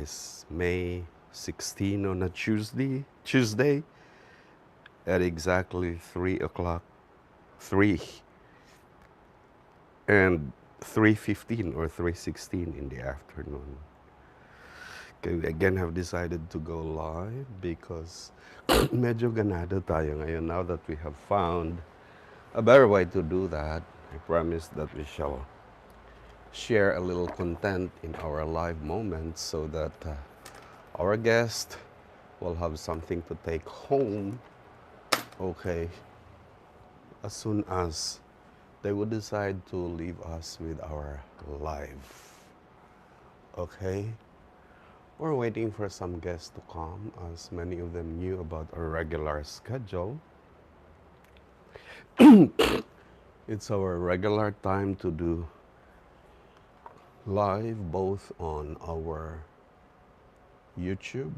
It's May 16 on a Tuesday at exactly 3 o'clock, 3 and 3:15 or 3:16 in the afternoon. Okay, we again have decided to go live because medyo ganado tayo ngayon now that we have found a better way to do that. I promise that we shall share a little content in our live moments so that our guest will have something to take home, okay, as soon as they would decide to leave us with our live. Okay? We're waiting for some guests to come, as many of them knew about our regular schedule. It's our regular time to do live both on our YouTube,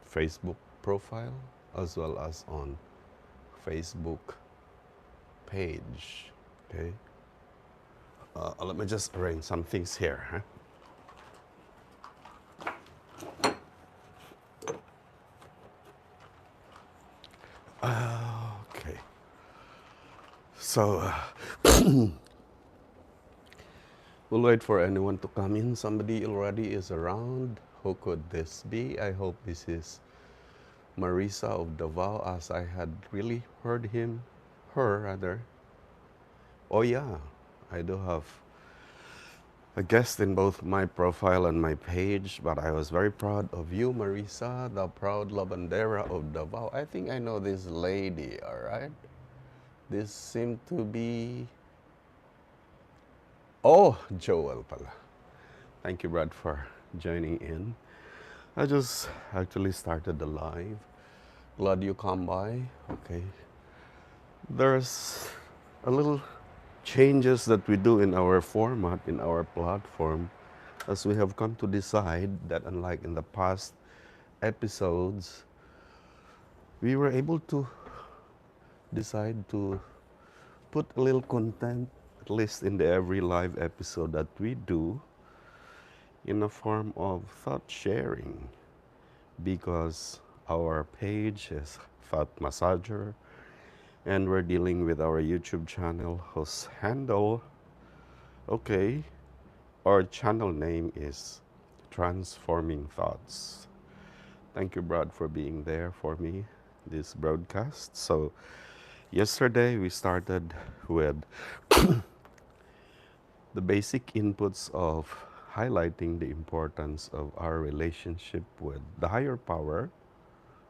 Facebook profile, as well as on Facebook page. Okay? Let me just arrange some things here. Huh? Okay. So, we'll wait for anyone to come in. Somebody already is around. Who could this be? I hope this is Marisa of Davao, as I had really heard her rather. Oh yeah, I do have a guest in both my profile and my page, but I was very proud of you, Marisa, the proud lavandera of Davao. I think I know this lady, all right? This seemed to be... Oh, Joel pala. Thank you, Brad, for joining in. I just actually started the live. Glad you come by. Okay. There's a little changes that we do in our format, in our platform, as we have come to decide that unlike in the past episodes, we were able to decide to put a little content, at least in the every live episode that we do, in a form of thought sharing, because our page is Thought Massager, and we're dealing with our YouTube channel whose handle, okay, our channel name is Transforming Thoughts. Thank you, Brad, for being there for me this broadcast. So yesterday we started with the basic inputs of highlighting the importance of our relationship with the higher power,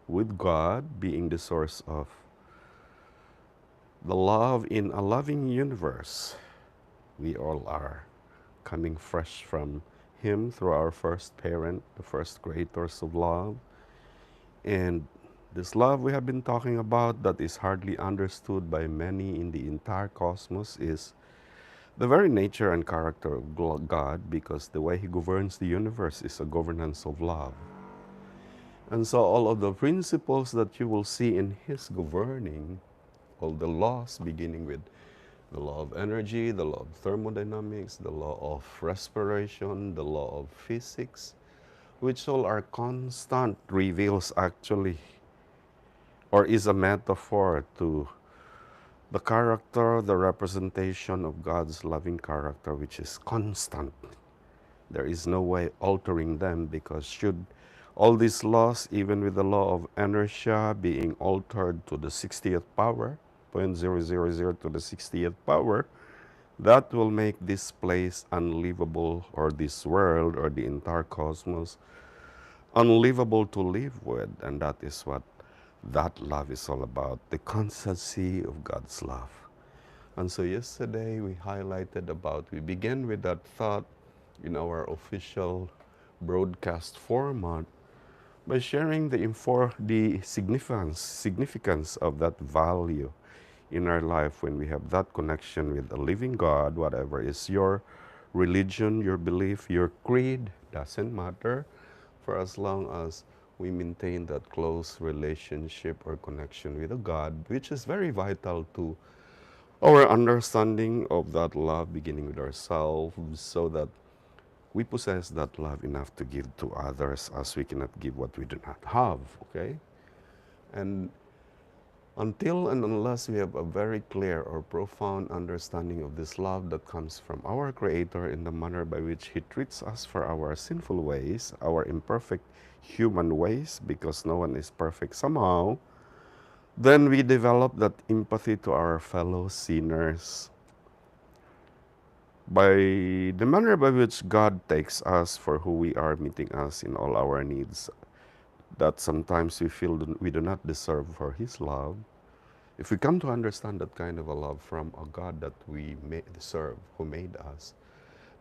with God being the source of the love in a loving universe. We all are coming fresh from Him through our first parent, the first creators of love. And this love we have been talking about that is hardly understood by many in the entire cosmos is the very nature and character of God, because the way He governs the universe is a governance of love. And so all of the principles that you will see in His governing, all the laws beginning with the law of energy, the law of thermodynamics, the law of respiration, the law of physics, which all are constant, reveals actually, or is a metaphor to the character, the representation of God's loving character, which is constant. There is no way altering them, because should all these laws, even with the law of inertia being altered to the 60th power, 0.000 to the 60th power, that will make this place unlivable, or this world, or the entire cosmos, unlivable to live with. And that is what that love is all about, the constancy of God's love. And so yesterday we highlighted about, we began with that thought in our official broadcast format by sharing the significance of that value in our life when we have that connection with the living God. Whatever is your religion, your belief, your creed, doesn't matter, for as long as we maintain that close relationship or connection with a God, which is very vital to our understanding of that love beginning with ourselves, so that we possess that love enough to give to others as we cannot give what we do not have, okay? And until and unless we have a very clear or profound understanding of this love that comes from our Creator in the manner by which He treats us for our sinful ways, our imperfect human ways, because no one is perfect somehow, then we develop that empathy to our fellow sinners. By the manner by which God takes us for who we are, meeting us in all our needs, that sometimes we feel we do not deserve for His love, if we come to understand that kind of a love from a God that we serve, who made us,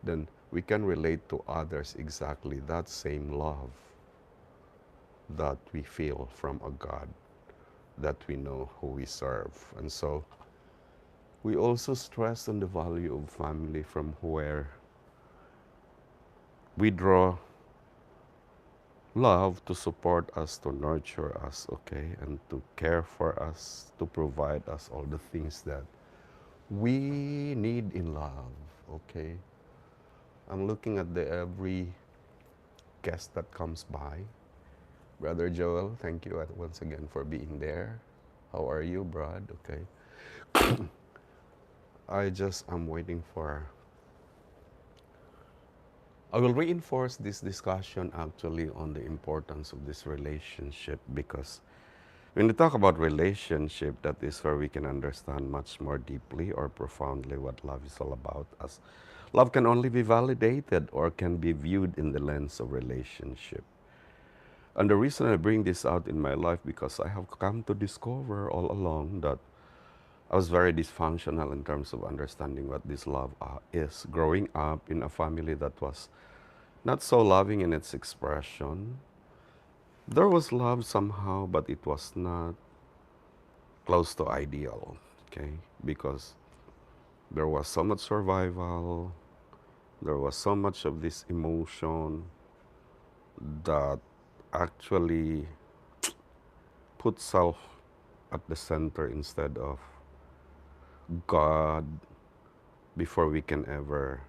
then we can relate to others exactly that same love that we feel from a God that we know who we serve. And so we also stress on the value of family, from where we draw love to support us, to nurture us, okay, and to care for us, to provide us all the things that we need in love, okay. I'm looking at every guest that comes by. Brother Joel, thank you once again for being there. How are you, Brad? Okay. I'm waiting for, I will reinforce this discussion actually on the importance of this relationship, because when we talk about relationship, that is where we can understand much more deeply or profoundly what love is all about, as love can only be validated or can be viewed in the lens of relationship. And the reason I bring this out in my life, because I have come to discover all along that I was very dysfunctional in terms of understanding what this love is. Growing up in a family that was not so loving in its expression, there was love somehow, but it was not close to ideal, okay? Because there was so much survival, there was so much of this emotion that actually put self at the center instead of God, before we can ever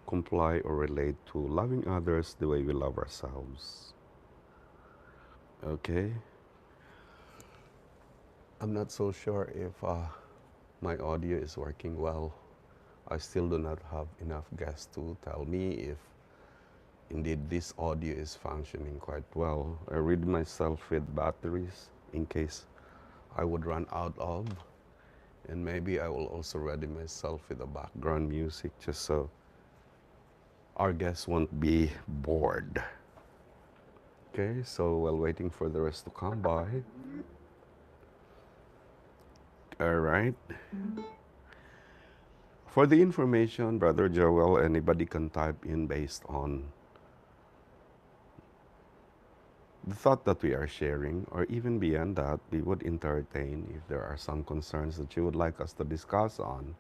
comply or relate to loving others the way we love ourselves. Okay? I'm not so sure if my audio is working well. I still do not have enough guests to tell me if indeed this audio is functioning quite well. I read myself with batteries in case I would run out of, and maybe I will also ready myself with the background music just so our guests won't be bored. Okay, so while waiting for the rest to come by, all right. For the information, Brother Joel, anybody can type in based on the thought that we are sharing, or even beyond that, we would entertain if there are some concerns that you would like us to discuss on.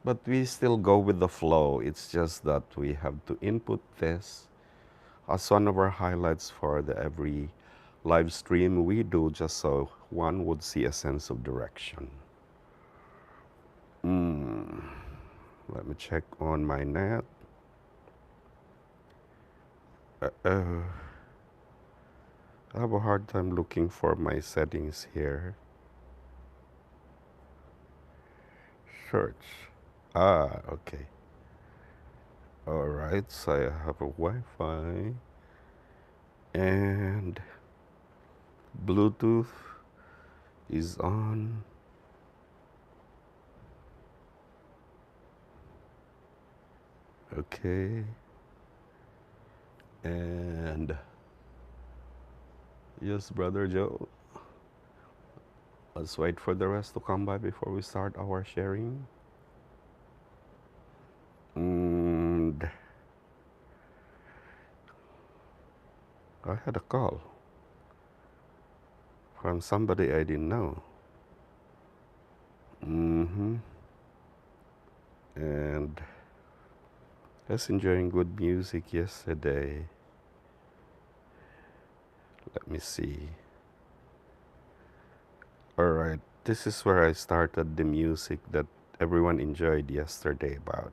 But we still go with the flow. It's just that we have to input this as one of our highlights for every live stream we do, just so one would see a sense of direction. Let me check on my net. I have a hard time looking for my settings here. Search. Okay. All right, so I have a Wi-Fi and Bluetooth is on. Okay. And yes, Brother Joe, let's wait for the rest to come by before we start our sharing. And I had a call from somebody I didn't know. And I was enjoying good music yesterday. Let me see. All right, this is where I started the music that everyone enjoyed yesterday about.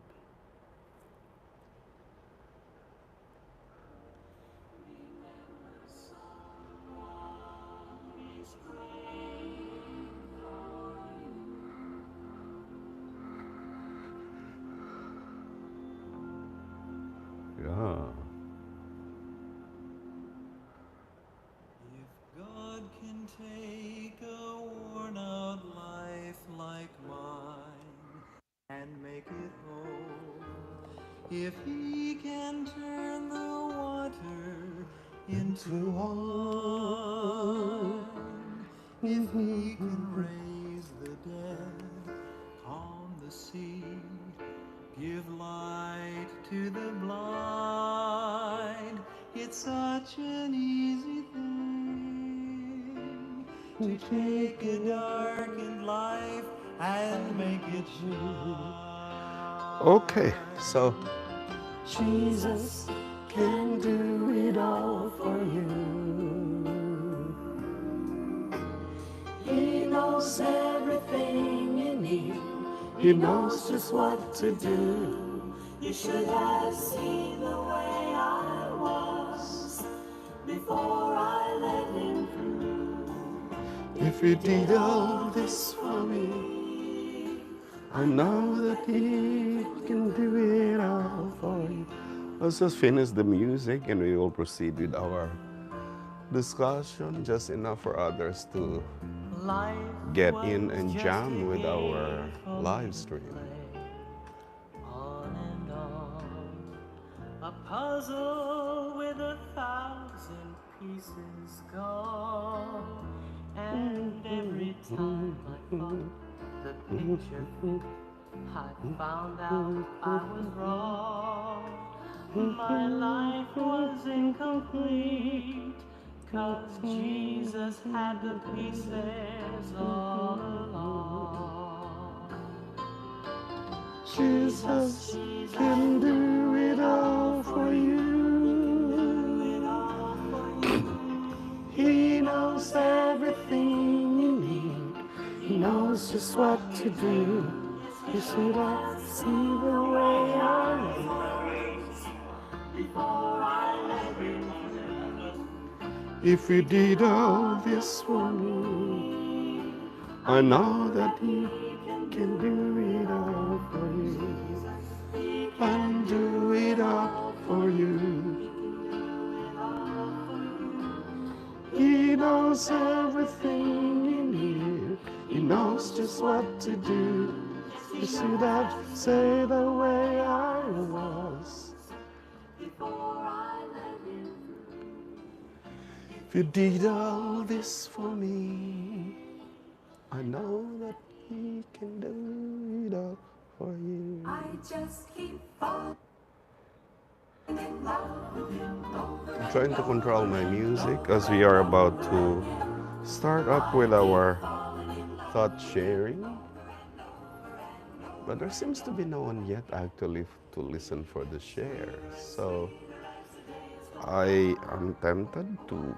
If he can turn the water into wine, if he can raise the dead, calm the sea, give light to the blind, it's such an easy thing to take a darkened life and make it shine. Okay, so Jesus can do it all for you. He knows everything you need. He knows just what to do. You should have seen the way I was before I let him through. If he did all this for me, I know that he can do it all for you. Let's just finish the music and we will proceed with our discussion, just enough for others to get in and jam with our live stream. On and on, a puzzle with 1,000 pieces gone. And every time I thought the picture fit, I found out I was wrong. My life was incomplete, 'cause Jesus had the pieces all along. Jesus can do it all for you. He knows everything you need. He knows just what to do. You should have seen the way I was before I let him through. If he did all this for me, I know that he can do it all for you. He can do it all for you. He knows everything you need. He knows just what to do. You should have said the way I was before I let him through. If you did all this for me, I know that he can do it all for you. I just keep falling in love with him. I'm trying to control my music as we are about to start up with our thought sharing. But there seems to be no one yet actually to listen for the share. So I am tempted to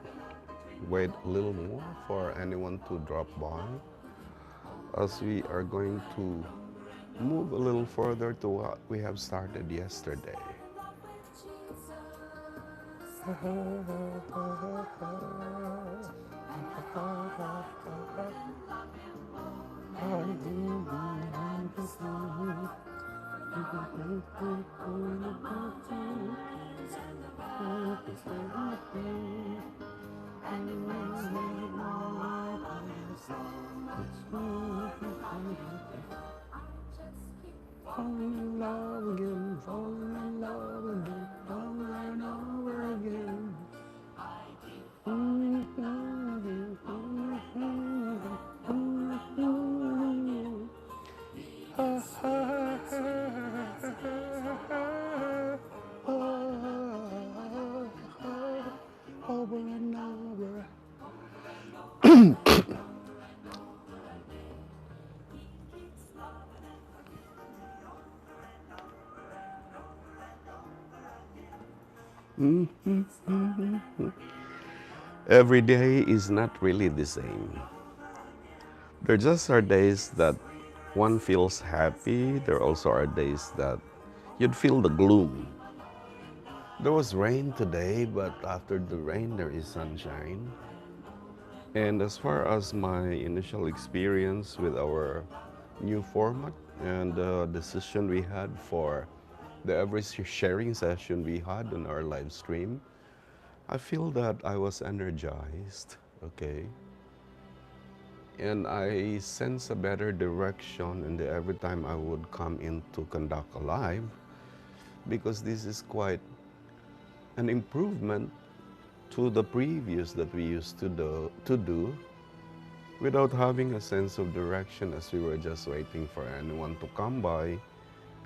wait a little more for anyone to drop by as we are going to move a little further to what we have started yesterday. Fall in love again, fall in love again, over and over again. Over and over. Every day is not really the same. There just are days that one feels happy. There also are days that you'd feel the gloom. There was rain today, but after the rain, there is sunshine. And as far as my initial experience with our new format and the decision we had for the every sharing session we had on our live stream, I feel that I was energized, okay? And I sense a better direction, and every time I would come in to conduct a live, because this is quite an improvement to the previous that we used to do without having a sense of direction, as we were just waiting for anyone to come by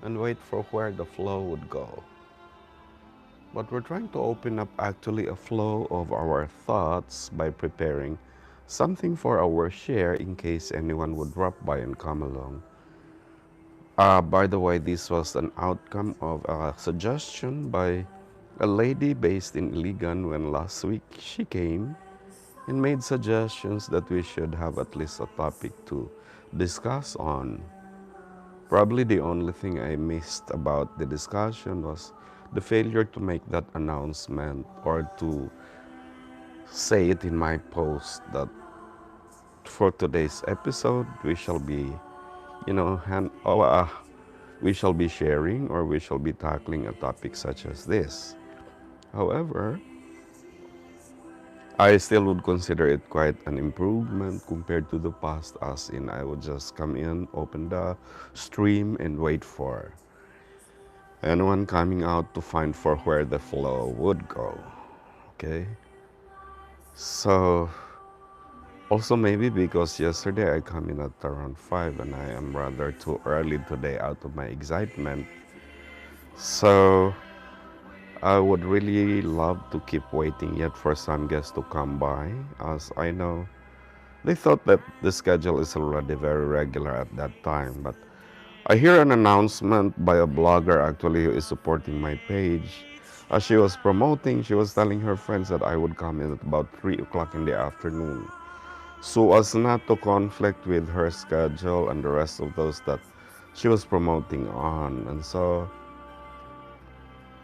and wait for where the flow would go. But we're trying to open up actually a flow of our thoughts by preparing something for our share in case anyone would drop by and come along. By the way, this was an outcome of a suggestion by a lady based in Iligan when last week she came and made suggestions that we should have at least a topic to discuss on. Probably the only thing I missed about the discussion was the failure to make that announcement or to say it in my post that for today's episode we shall be, you know, we shall be sharing or we shall be tackling a topic such as this. However, I still would consider it quite an improvement compared to the past, as in I would just come in, open the stream, and wait for anyone coming out to find for where the flow would go. Okay? So, also maybe because yesterday I come in at around 5 and I am rather too early today out of my excitement. So, I would really love to keep waiting yet for some guests to come by, as I know they thought that the schedule is already very regular at that time. But I hear an announcement by a blogger actually who is supporting my page. As she was promoting, she was telling her friends that I would come in at about 3 o'clock in the afternoon. So as not to conflict with her schedule and the rest of those that she was promoting on. And so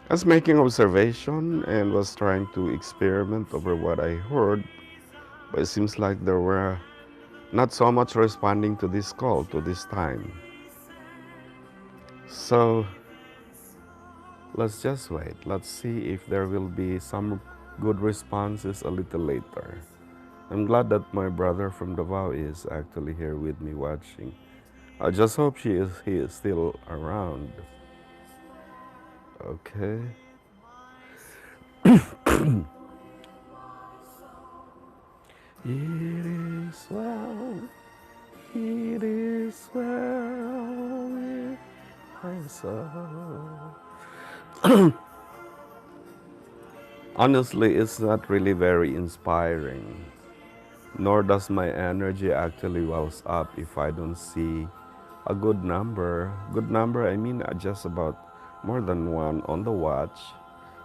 I was making observation and was trying to experiment over what I heard, but it seems like there were not so much responding to this call to this time. So let's just wait. Let's see if there will be some good responses a little later. I'm glad that my brother from Davao is actually here with me watching. I just hope he is still around. Okay. It is well, it is well with my soul. Honestly, it's not really very inspiring, nor does my energy actually wells up if I don't see a good number. Good number, I mean just about more than one on the watch,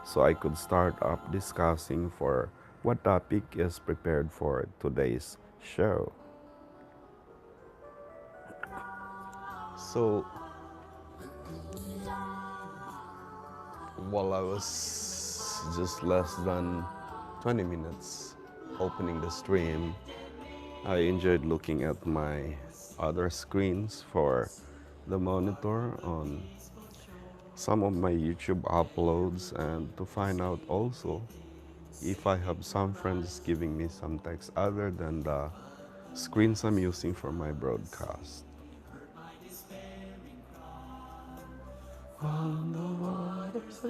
so I could start up discussing for what topic is prepared for today's show. So, while I was just less than 20 minutes opening the stream, I enjoyed looking at my other screens for the monitor on some of my YouTube uploads and to find out also if I have some friends giving me some text other than the screens I'm using for my broadcast. On the waters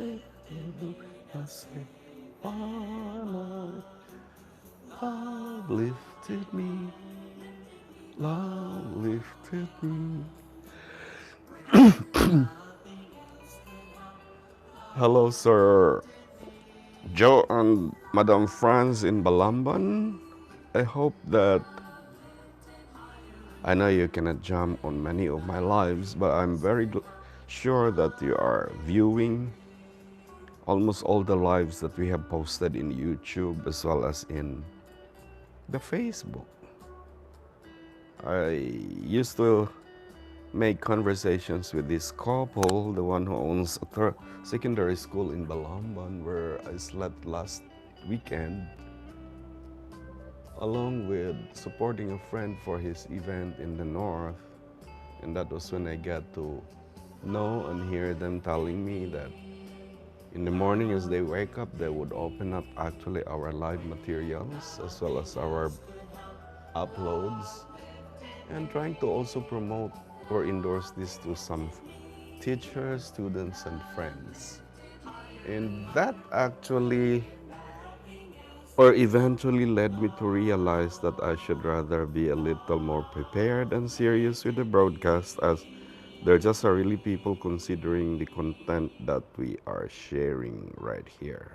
I say, love lifted me, love lifted me. Hello, Sir Joe and Madame Franz in Balamban. I hope that I know you cannot jump on many of my lives, but I'm very sure that you are viewing almost all the lives that we have posted in YouTube as well as in the Facebook. I used to make conversations with this couple, the one who owns a secondary school in Balamban, where I slept last weekend, along with supporting a friend for his event in the north. And that was when I got to know and hear them telling me that in the morning as they wake up, they would open up actually our live materials as well as our uploads, and trying to also promote or endorse this to some teachers, students, and friends. And that actually, or eventually, led me to realize that I should rather be a little more prepared and serious with the broadcast, as they're just are really people considering the content that we are sharing right here.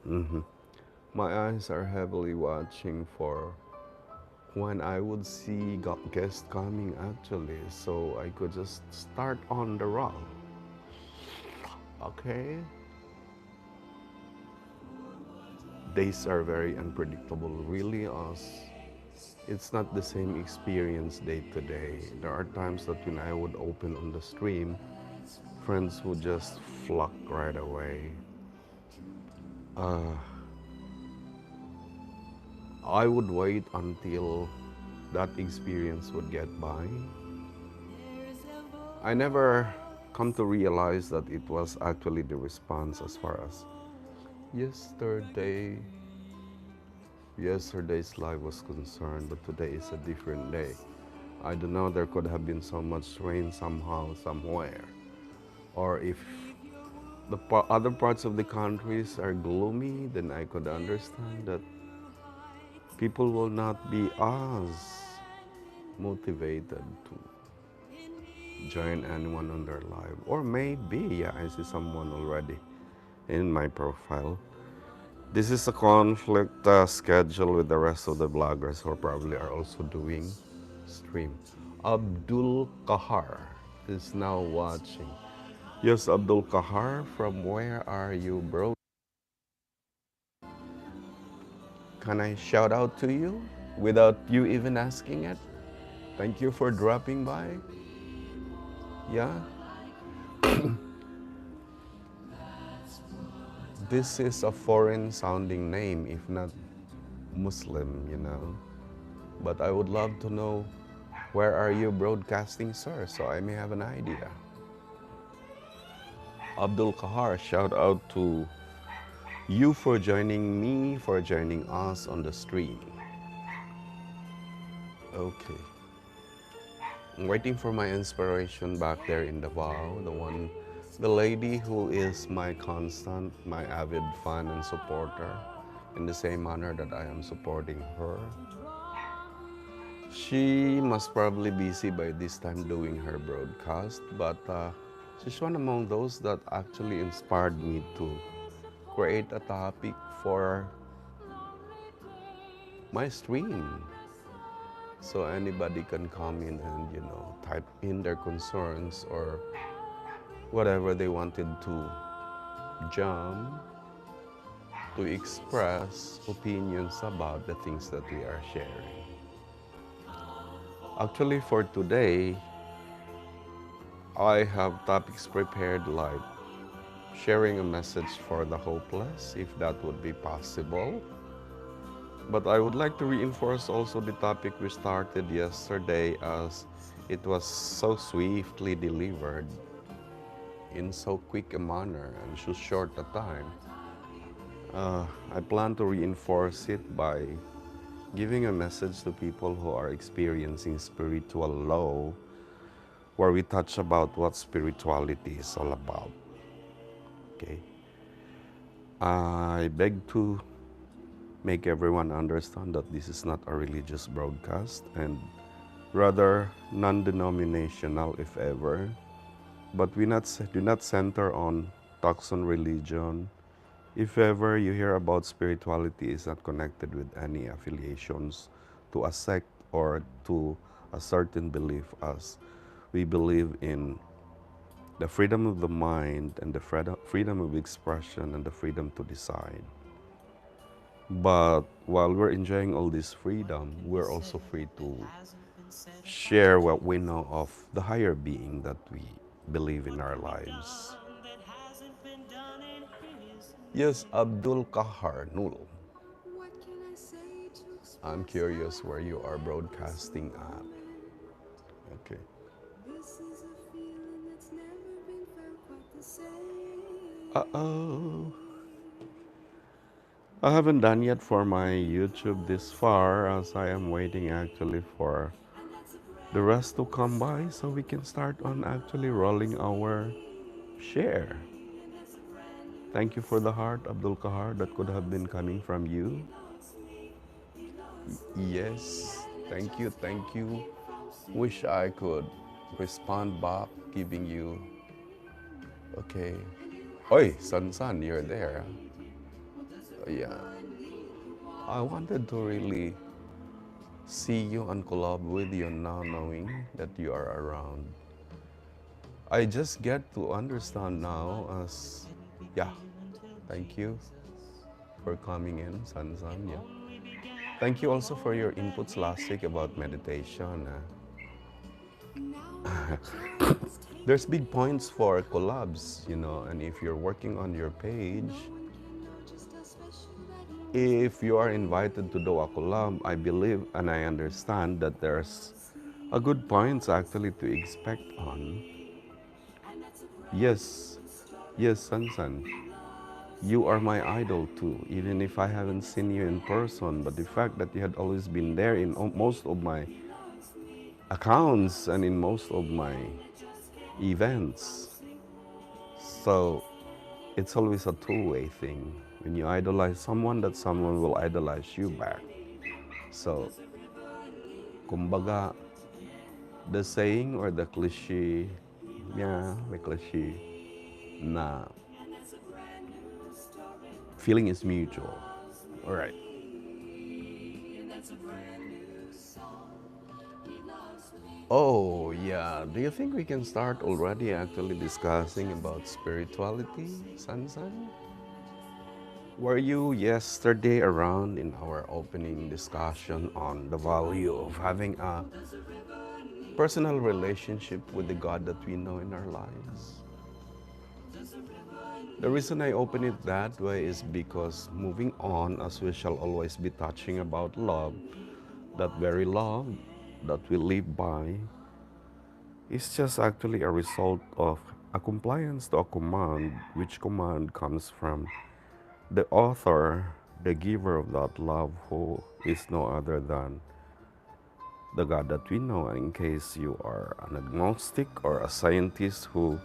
Mhm. My eyes are heavily watching for when I would see guests coming actually, so I could just start on the roll. Okay? Days are very unpredictable, really, us. It's not the same experience day to day. There are times that when I would open on the stream, friends would just flock right away. Uh, I would wait until that experience would get by. I never come to realize that it was actually the response as far as yesterday. Yesterday's life was concerned, but today is a different day. I don't know, there could have been so much rain somehow, somewhere. Or if the other parts of the countries are gloomy, then I could understand that people will not be as motivated to join anyone on their life. Or maybe, yeah, I see someone already in my profile. This is a conflict schedule with the rest of the bloggers who probably are also doing stream. Abdul Kahar is now watching. Yes, Abdul Kahar, from where are you, bro? Can I shout out to you without you even asking it? Thank you for dropping by. Yeah, this is a foreign sounding name, if not Muslim. But I would love to know where are you broadcasting, sir, so I may have an idea. Abdul Kahar, shout out to you for joining me, for joining us on the stream. Okay. I'm waiting for my inspiration back there in Davao, the lady who is my constant, my avid fan and supporter, in the same manner that I am supporting her. She must probably be busy by this time doing her broadcast, but she's one among those that actually inspired me to create a topic for my stream. So anybody can come in and, type in their concerns or whatever they wanted to jump to express opinions about the things that we are sharing. Actually, for today, I have topics prepared like sharing a message for the hopeless, if that would be possible. But I would like to reinforce also the topic we started yesterday, as it was so swiftly delivered in so quick a manner and so short a time. I plan to reinforce it by giving a message to people who are experiencing spiritual low, where we touch about what spirituality is all about. Okay, I beg to make everyone understand that this is not a religious broadcast, and rather non-denominational if ever, but do not center on talks on religion. If ever you hear about spirituality, is not connected with any affiliations to a sect or to a certain belief, as we believe in the freedom of the mind and the freedom of expression and the freedom to decide. But while we're enjoying all this freedom, we're also free to share what we know of the higher being that we believe in our lives. Yes, Abdul Kahar Nul. I'm curious where you are broadcasting at. Okay. Uh-oh. I haven't done yet for my YouTube this far, as I am waiting actually for the rest to come by so we can start on actually rolling our share. Thank you for the heart, Abdul Kahar, that could have been coming from you. Yes, thank you, thank you. Wish I could respond back, giving you, okay. Oi, San San, you're there. Yeah, I wanted to really see you and collab with you now, knowing that you are around. I just get to understand now as, yeah, thank you for coming in, San San. Yeah. Thank you also for your inputs last week about meditation. There's big points for collabs, and if you're working on your page, if you are invited to do a collab, I believe and I understand that there's a good points actually to expect on. Yes, yes, San San. You are my idol too, even if I haven't seen you in person. But the fact that you had always been there in most of my accounts and in most of my events. So it's always a two-way thing. When you idolize someone, that someone will idolize you back. So, kumbaga, the saying or the cliche, yeah, the cliche, na feeling is mutual. All right. Oh, yeah. Do you think we can start already actually discussing about spirituality, San San? Were you yesterday around in our opening discussion on the value of having a personal relationship with the God that we know in our lives? The reason I open it that way is because moving on, as we shall always be touching about love, that very love that we live by is just actually a result of a compliance to a command, which command comes from the author, the giver of that love, who is no other than the God that we know. In case you are an agnostic or a scientist who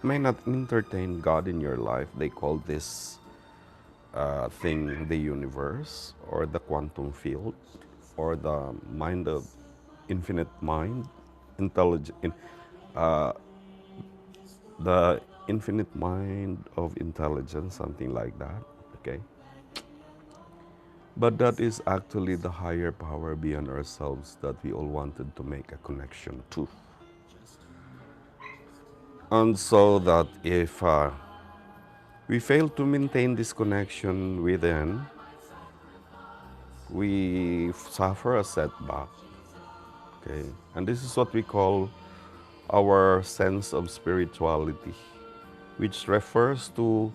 may not entertain God in your life, they call this thing the universe or the quantum field or the mind of infinite mind, intelligent, the infinite mind of intelligence, something like that. Okay. But that is actually the higher power beyond ourselves that we all wanted to make a connection to. And so that if we fail to maintain this connection within, we suffer a setback. Okay? And this is what we call our sense of spirituality, which refers to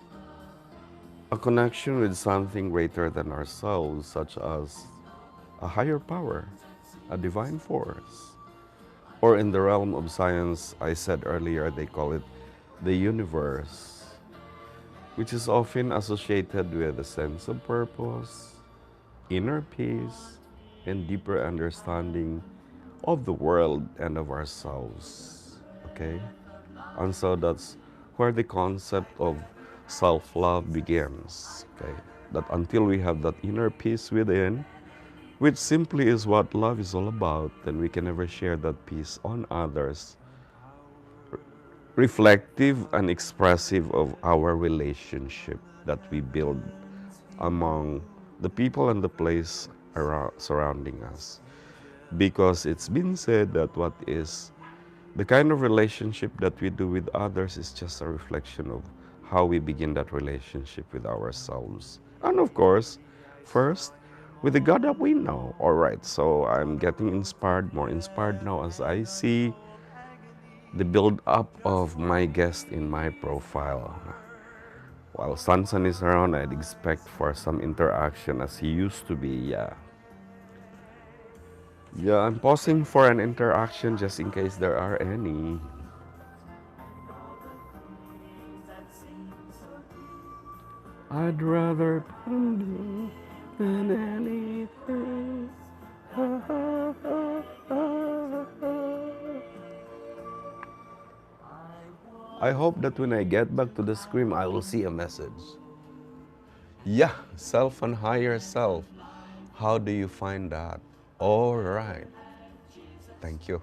a connection with something greater than ourselves, such as a higher power, a divine force. Or in the realm of science, I said earlier, they call it the universe, which is often associated with a sense of purpose, inner peace, and deeper understanding of the world and of ourselves. Okay? And so that's where the concept of self-love begins. Okay? That until we have that inner peace within, which simply is what love is all about, then we can never share that peace on others, reflective and expressive of our relationship that we build among the people and the place around, surrounding us. Because it's been said that what is the kind of relationship that we do with others is just a reflection of how we begin that relationship with ourselves. And of course, first, with the God that we know. All right, so I'm getting inspired, more inspired now as I see the build up of my guest in my profile. While Sansan is around, I'd expect for some interaction as he used to be, yeah. Yeah, I'm pausing for an interaction just in case there are any. I'd rather ponder than anything. I hope that when I get back to the screen, I will see a message. Yeah, self and higher self. How do you find that? All right. Thank you.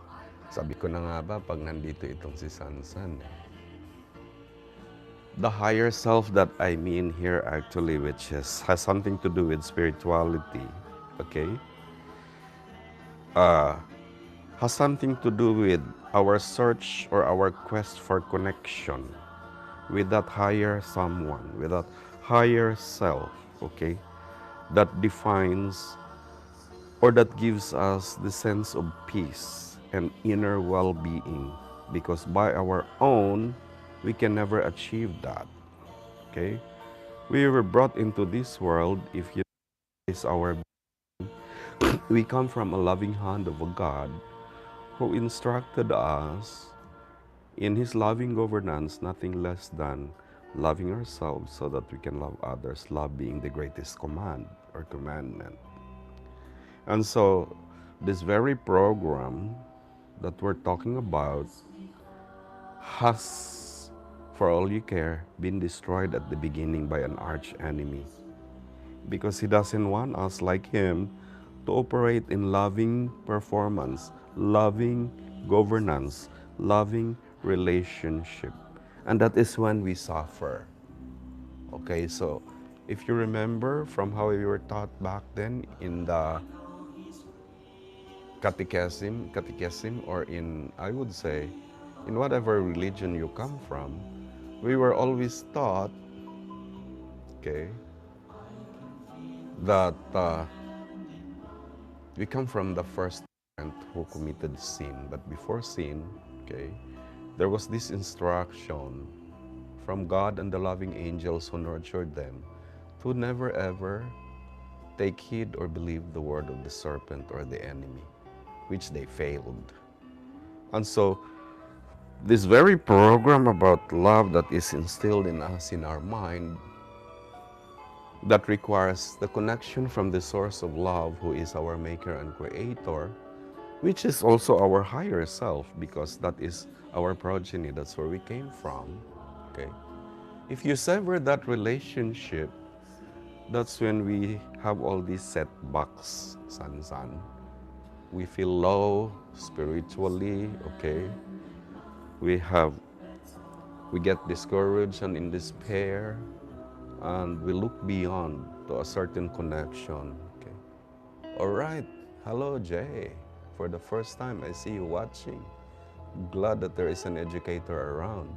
Sabi ko na nga ba pag nandito itong si Sansan. The higher self that I mean here actually, which has something to do with spirituality, okay? Has something to do with our search or our quest for connection with that higher someone, with that higher self, okay? That defines or that gives us the sense of peace and inner well being. Because by our own, we can never achieve that, okay? We were brought into this world, if you is our, we come from a loving hand of a God who instructed us in His loving governance, nothing less than loving ourselves so that we can love others, love being the greatest command or commandment. And so, this very program that we're talking about has, for all you care, been destroyed at the beginning by an arch enemy. Because he doesn't want us, like him, to operate in loving performance, loving governance, loving relationship. And that is when we suffer. Okay, so if you remember from how we were taught back then in the catechism, or in, I would say, in whatever religion you come from, we were always taught, okay, that we come from the first parent who committed sin. But before sin, okay, there was this instruction from God and the loving angels who nurtured them to never ever take heed or believe the word of the serpent or the enemy, which they failed. And so, this very program about love that is instilled in us in our mind, that requires the connection from the source of love, who is our maker and creator, which is also our higher self, because that is our progeny, that's where we came from. Okay? If you sever that relationship, that's when we have all these setbacks, san. We feel low spiritually, okay? We have we get discouraged and in despair, and we look beyond to a certain connection. Okay. All right. Hello, Jay. For the first time, I see you watching. Glad that there is an educator around.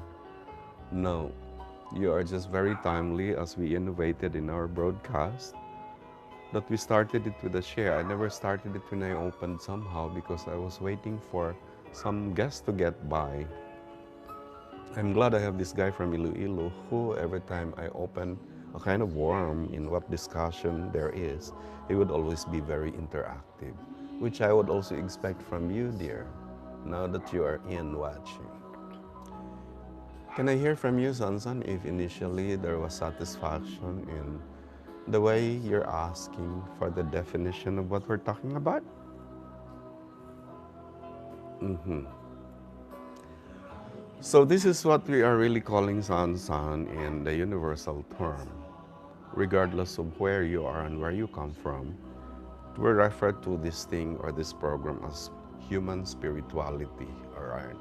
No, you are just very timely as we innovated in our broadcast that we started it with a share. I never started it when I opened somehow because I was waiting for some guests to get by. I'm glad I have this guy from Iloilo who, every time I open a kind of warm in what discussion there is, he would always be very interactive, which I would also expect from you, dear, now that you are in watching. Can I hear from you, Sansan, if initially there was satisfaction in the way you're asking for the definition of what we're talking about? Mm-hmm. So this is what we are really calling Sansan in the universal term. Regardless of where you are and where you come from, we refer to this thing or this program as human spirituality, all right?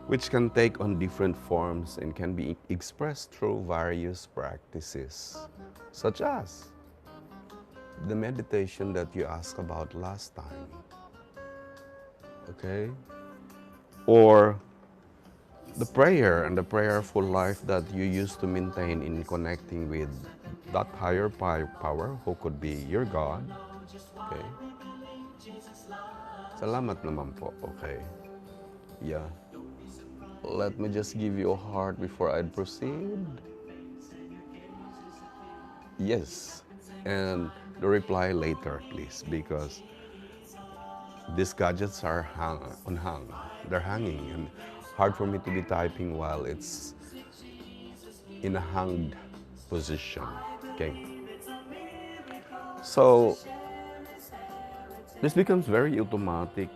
Which can take on different forms and can be expressed through various practices, such as the meditation that you asked about last time, okay? Or the prayer and the prayerful life that you used to maintain in connecting with that higher power who could be your God. Okay? Salamat naman po. Okay. Yeah. Let me just give you a heart before I proceed. Yes. And the reply later, please, because these gadgets are hang. They're hanging, and hard for me to be typing while it's in a hanged position. Okay. So this becomes very automatic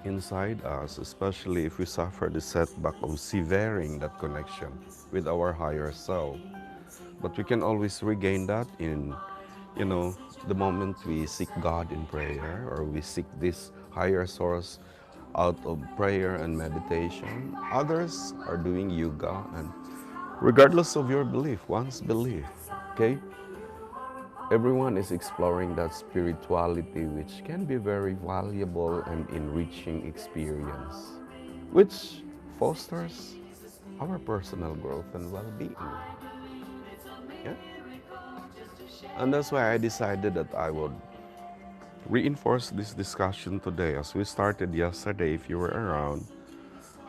inside us, especially if we suffer the setback of severing that connection with our higher self. But we can always regain that in, you know, the moment we seek God in prayer or we seek this higher source out of prayer and meditation. Others are doing yoga, and regardless of your belief, one's belief, okay? Everyone is exploring that spirituality, which can be very valuable and enriching experience, which fosters our personal growth and well-being. Yeah? And that's why I decided that I would reinforce this discussion today as we started yesterday, if you were around,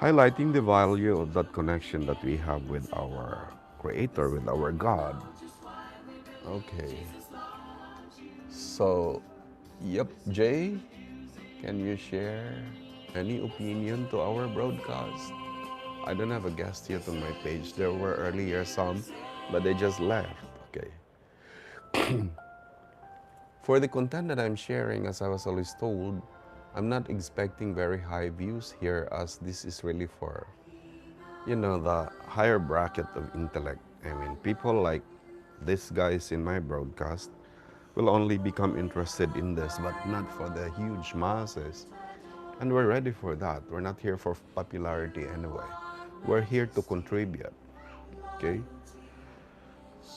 highlighting the value of that connection that we have with our Creator, with our God. Okay, so, yep, Jay, can you share any opinion to our broadcast? I don't have a guest yet on my page. There were earlier some, but they just left. Okay. For the content that I'm sharing, as I was always told, I'm not expecting very high views here, as this is really for, the higher bracket of intellect. I mean, people like these guys in my broadcast will only become interested in this, but not for the huge masses. And we're ready for that. We're not here for popularity anyway. We're here to contribute. Okay?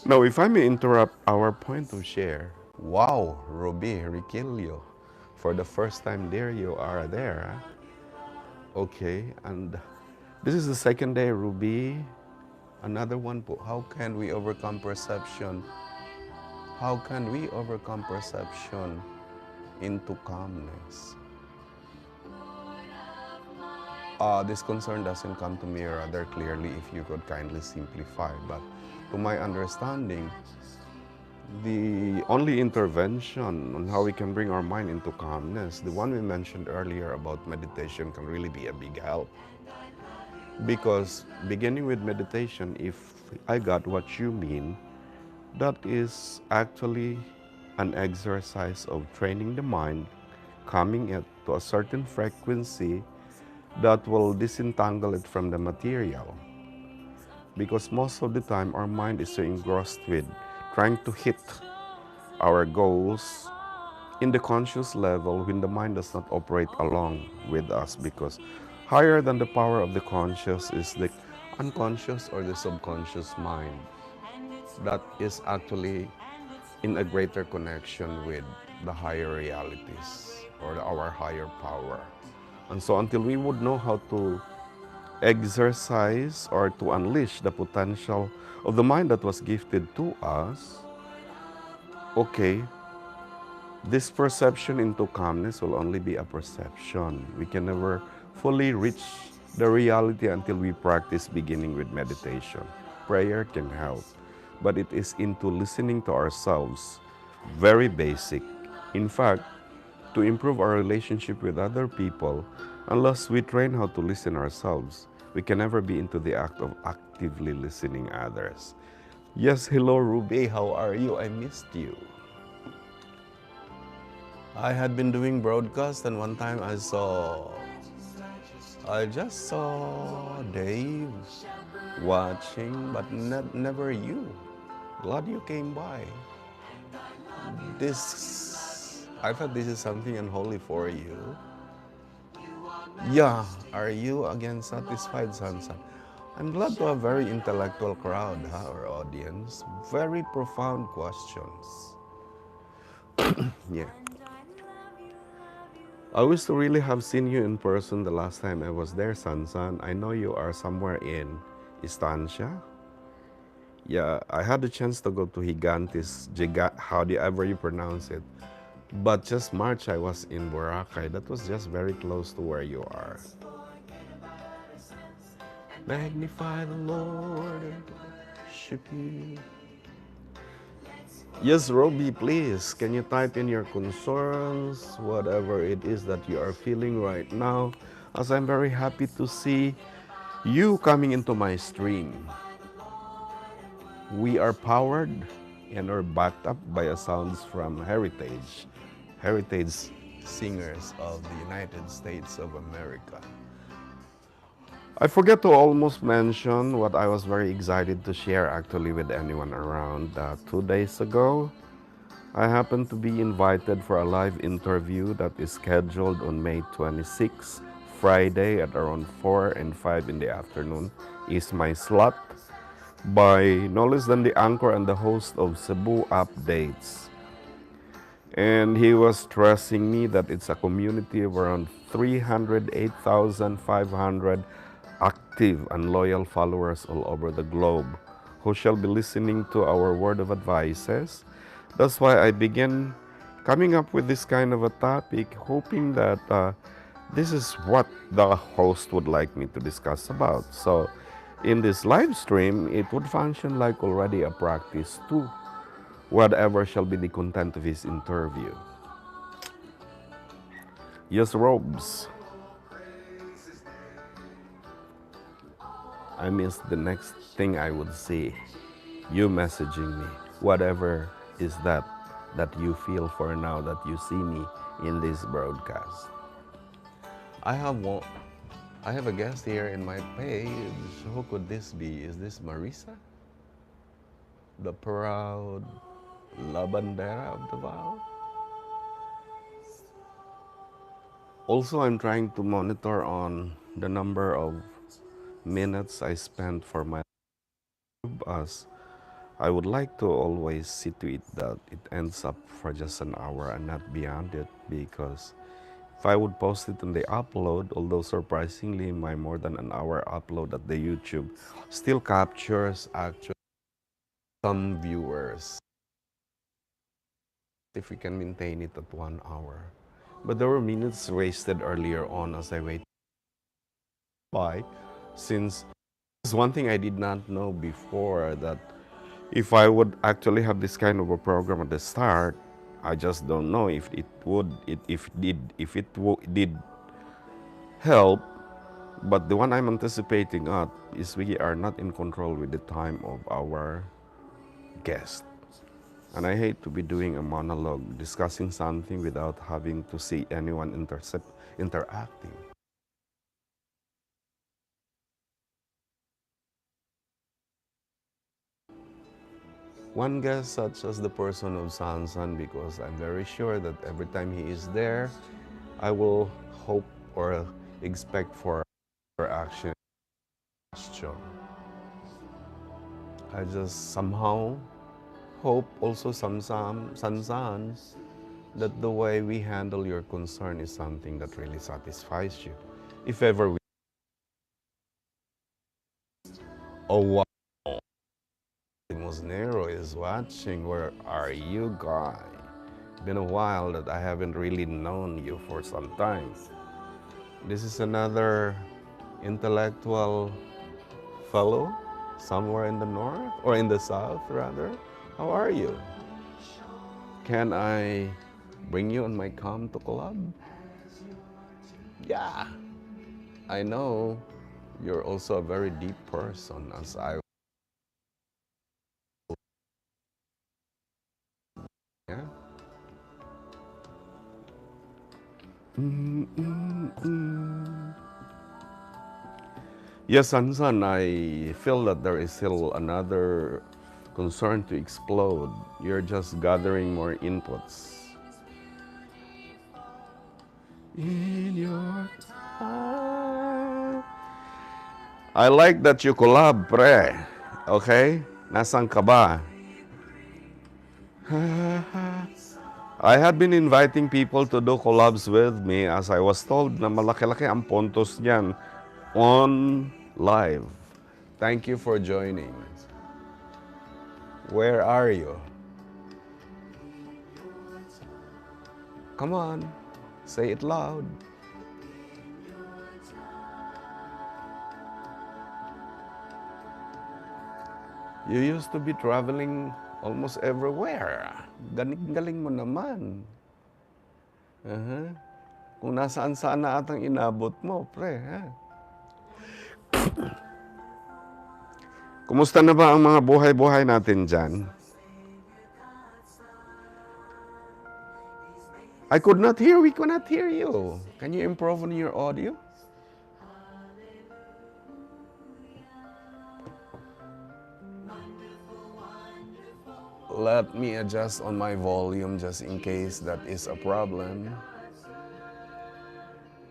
Now, if I may interrupt our point of share, wow, Ruby, Riquilio, for the first time there you are there. Okay, and this is the second day, Ruby. Another one po. How can we overcome perception? How can we overcome perception into calmness? This concern doesn't come to me rather clearly if you could kindly simplify. But to my understanding, the only intervention on how we can bring our mind into calmness, the one we mentioned earlier about meditation, can really be a big help. Because beginning with meditation, if I got what you mean, that is actually an exercise of training the mind, calming it to a certain frequency that will disentangle it from the material. Because most of the time, our mind is so engrossed with trying to hit our goals in the conscious level when the mind does not operate along with us, because higher than the power of the conscious is the unconscious or the subconscious mind that is actually in a greater connection with the higher realities or our higher power. And so until we would know how to exercise or to unleash the potential of the mind that was gifted to us, okay, this perception into calmness will only be a perception. We can never fully reach the reality until we practice beginning with meditation. Prayer can help, but it is into listening to ourselves, very basic. In fact, to improve our relationship with other people, unless we train how to listen ourselves, we can never be into the act of actively listening others. Yes, hello Ruby, how are you? I missed you. I had been doing broadcast, and one time I just saw Dave watching, but never you. Glad you came by. I thought this is something unholy for you. Yeah, are you again satisfied, Sansan? I'm glad to have a very intellectual crowd, our audience. Very profound questions. Yeah. I wish to really have seen you in person the last time I was there, Sansan. I know you are somewhere in Estancia. Yeah, I had the chance to go to Gigantes, however you pronounce it. But just March, I was in Boracay. That was just very close to where you are. Magnify the Lord and worship you. Yes, Roby, please, can you type in your concerns, whatever it is that you are feeling right now, as I'm very happy to see you coming into my stream. We are powered and are backed up by a sounds from Heritage. Heritage singers of the United States of America. I forget to almost mention what I was very excited to share actually with anyone around. 2 days ago, I happened to be invited for a live interview that is scheduled on May 26, Friday at around 4 and 5 in the afternoon is my slot by no less than the anchor and the host of Cebu Updates. And he was stressing me that it's a community of around 308,500 active and loyal followers all over the globe who shall be listening to our word of advices. That's why I began coming up with this kind of a topic, hoping that this is what the host would like me to discuss about. So, in this live stream, it would function like already a practice too, whatever shall be the content of his interview. Yes, Robes. I missed the next thing I would say. You messaging me, whatever is that you feel for now that you see me in this broadcast. I have one. I have a guest here in my page. Who could this be? Is this Marisa? The proud Labandera of Davao? Also, I'm trying to monitor on the number of minutes I spent for my live as I would like to always see to it that it ends up for just an hour and not beyond it, because if I would post it in the upload, although surprisingly my more than an hour upload at the YouTube still captures actually Some viewers. If we can maintain it at 1 hour. but there were minutes wasted earlier on as I waited by, since there's one thing I did not know before, that if I would actually have this kind of a program at the start, I just don't know if it would, did help. But the one I'm anticipating at is we are not in control with the time of our guest. And I hate to be doing a monologue, discussing something without having to see anyone interacting. One guest such as the person of Sansan, because I'm very sure that every time he is there, I will hope or expect for action. I just somehow hope also Sansan, that the way we handle your concern is something that really satisfies you. If ever we... Oh wow, Mosnero is watching. Where are you guys? Been a while that I haven't really known you for some time. This is another intellectual fellow somewhere in the north, or in the south rather. How are you? Can I bring you on my come to club? Yeah, I know you're also a very deep person, as I... Yeah? Yes, Sansan, I feel that there is still another concern to explode. You're just gathering more inputs. In your time. I like that you collab, pre. Okay? Nasaan ka ba? I had been inviting people to do collabs with me, as I was told na malaki-laki ang pontos niyan on live. Thank you for joining. Where are you? Come on, say it loud. You used to be traveling almost everywhere. Galing-galing mo naman. Uh-huh. Kung nasaan-saan na atang inabot mo, pre. Ha? Kumusta na ba ang mga buhay-buhay natin dyan? I could not hear. We could not hear you. Can you improve on your audio? Let me adjust on my volume just in case that is a problem.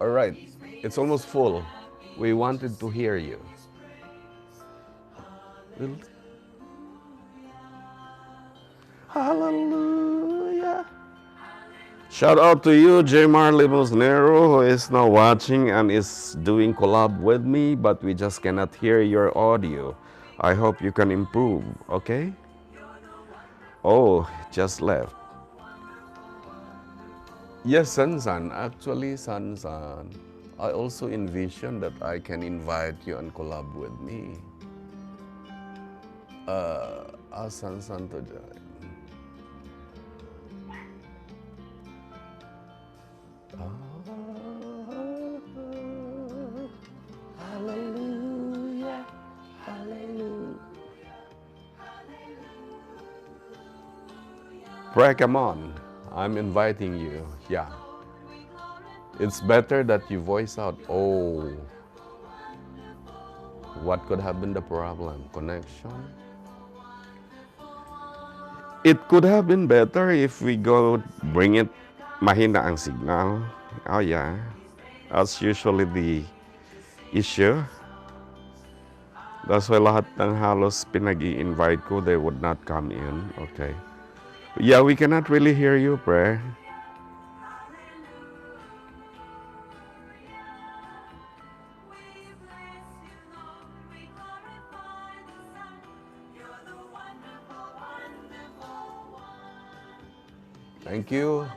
All right, it's almost full. We wanted to hear you. Hallelujah. Shout out to you, Jmar Limosnero, who is now watching and is doing collab with me, but we just cannot hear your audio. I hope you can improve, okay? Oh, just left. Yes, Sansan. Actually, Sansan, I also envision that I can invite you and collab with me. Ask Sansan to join. Hallelujah, hallelujah. Pray, come on. I'm inviting you. Yeah. It's better that you voice out, oh, what could have been the problem? Connection? It could have been better if we go bring it mahina ang signal. Oh yeah. That's usually the issue. That's why lahat ng halos pinag-i-invite ko, they would not come in. Okay. Yeah, we cannot really hear you, pre. Thank you.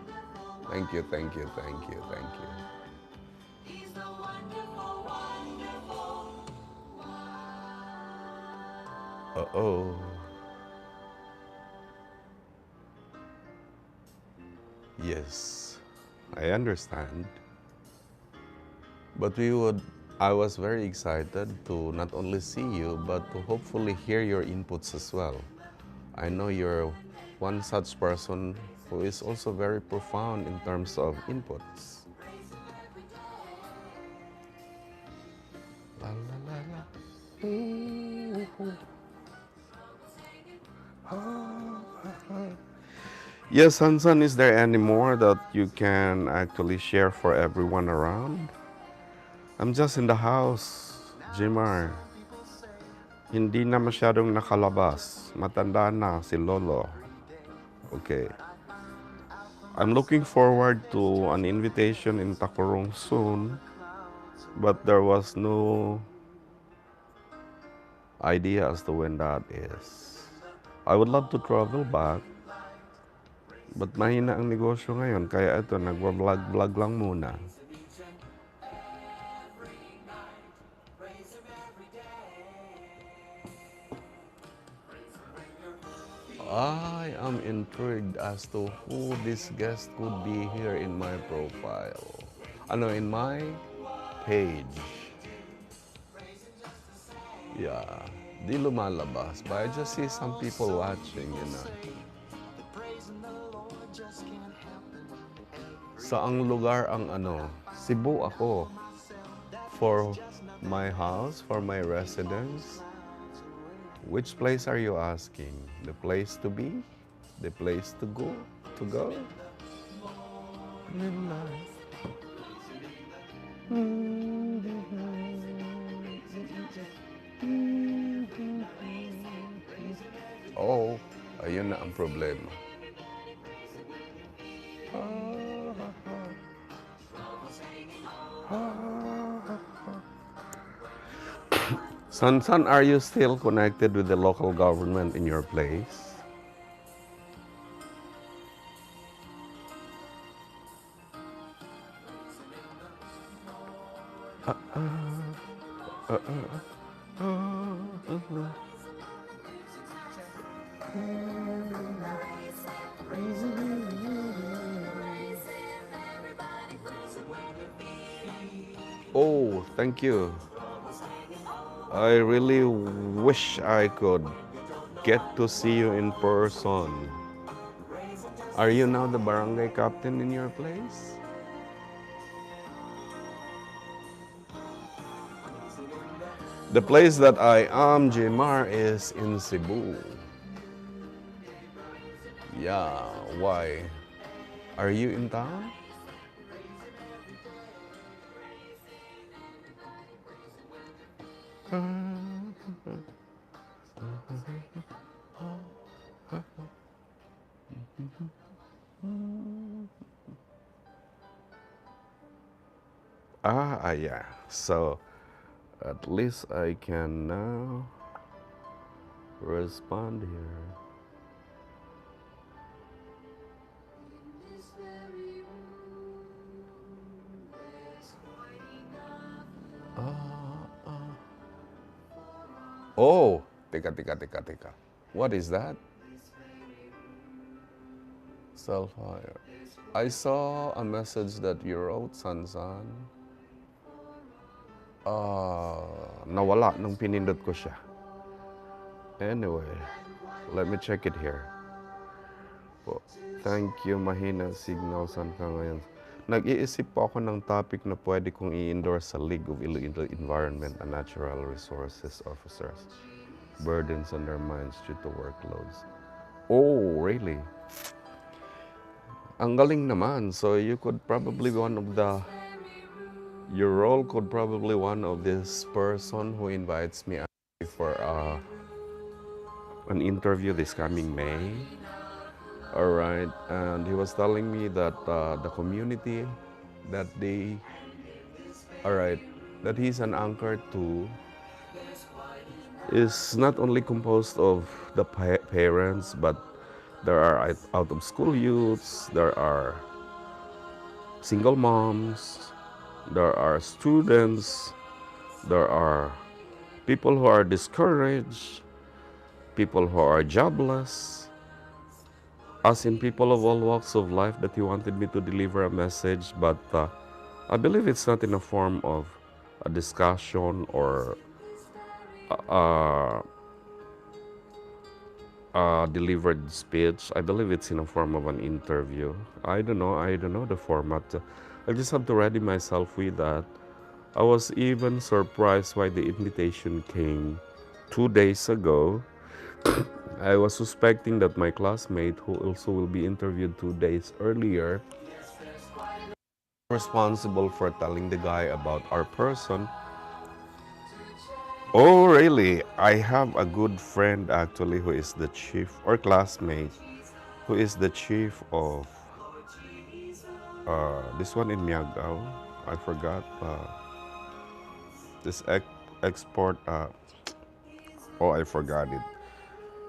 Thank you, thank you, thank you, thank you. Uh-oh. Yes, I understand. But I was very excited to not only see you, but to hopefully hear your inputs as well. I know you're one such person who is also very profound in terms of inputs. La, la, la, la. Yes, Hansan, is there any more that you can actually share for everyone around? I'm just in the house, Jimar. Hindi na masyadong nakalabas. Matanda na si Lolo. Okay. I'm looking forward to an invitation in Tacorong soon, but there was no idea as to when that is. I would love to travel back, but mahina ang negosyo ngayon, kaya ito, nagwa-vlog lang muna. I am intrigued as to who this guest could be here in my profile. In my page. Yeah, di lumalabas, but I just see some people watching, Saang lugar ang Cebu ako. For my house, for my residence. Which place are you asking? The place to be? The place to go? To go? Midnight. Oh, ayun na ang problema. San, are you still connected with the local government in your place? Oh, thank you. I really wish I could get to see you in person. Are you now the barangay captain in your place? The place that I am, Jmar, is in Cebu. Yeah, why? Are you in town? Yeah. So at least I can now respond here. Oh, tika. What is that? Self-hire. I saw a message that you wrote, Sansan. Nawala nung pinindot ko siya. Anyway, let me check it here. Po. Thank you, mahina signal. Saan ka ngayon? Nag-iisip po ako ng topic na pwede kong i-endorse sa League of Iloilo Environment and Natural Resources Officers. Burdens on their minds due to workloads. Oh, really? Ang galing naman. So you could probably be one of the... Your role could probably one of this person who invites me for an interview this coming May. All right, and he was telling me that the community that they, all right, that he's an anchor to is not only composed of the parents, but there are out of school youths, there are single moms, there are students, there are people who are discouraged, people who are jobless, as in people of all walks of life that he wanted me to deliver a message, but I believe it's not in a form of a discussion or uh, a delivered speech. I believe it's in a form of an interview. I don't know the format. I just have to ready myself with that. I was even surprised why the invitation came 2 days ago. I was suspecting that my classmate, who also will be interviewed 2 days earlier, responsible for telling the guy about our person. Oh, really? I have a good friend actually who is the chief, or classmate, who is the chief of this one in Miagao. I forgot this export. Oh, I forgot it.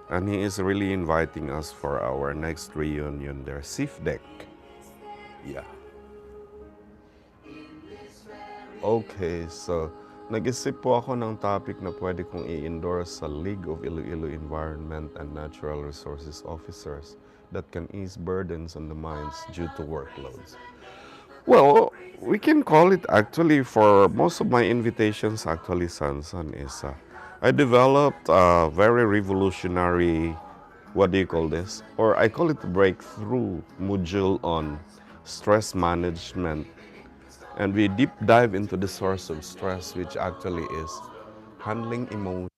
And he is really inviting us for our next reunion there, Sif Deck. Yeah. Okay, so nag-isip po ako ng topic na pwede kong i-endorse sa League of Iloilo Environment and Natural Resources Officers that can ease burdens on the minds due to workloads. Well, we can call it actually for most of my invitations actually, Sansan, is I developed a very revolutionary, what do you call this? Or I call it breakthrough module on stress management. And we deep dive into the source of stress, which actually is handling emotion.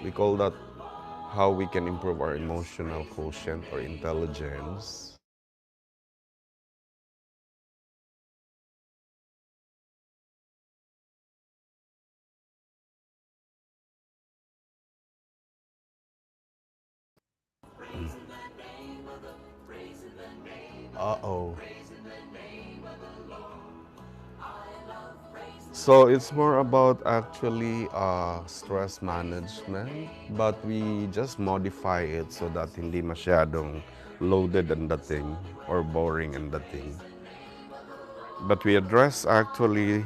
We call that how we can improve our emotional quotient or intelligence. Uh-oh. So it's more about actually stress management, but we just modify it so that hindi masyadong loaded ang dating or boring ang dating. But we address actually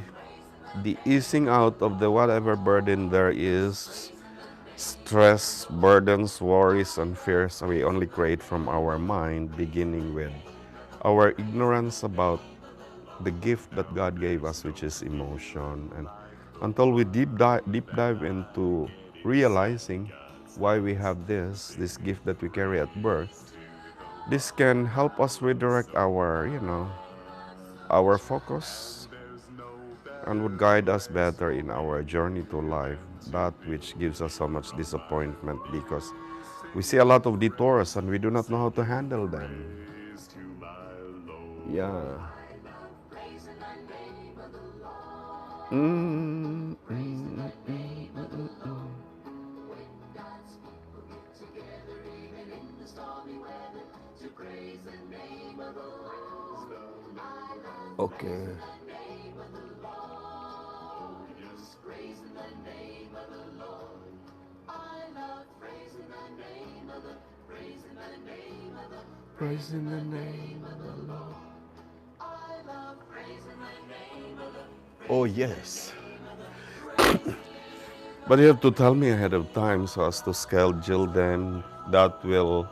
the easing out of the whatever burden there is, stress, burdens, worries, and fears we only create from our mind, beginning with our ignorance about the gift that God gave us, which is emotion. And until we deep dive into realizing why we have this gift that we carry at birth, This can help us redirect our focus and would guide us better in our journey to life, that which gives us so much disappointment because we see a lot of detours and we do not know how to handle them. Yeah. Mm, mm, mm, mm, mm, mm. Okay. Praising the name of the Lord. Oh, yes. But you have to tell me ahead of time so as to schedule them. That will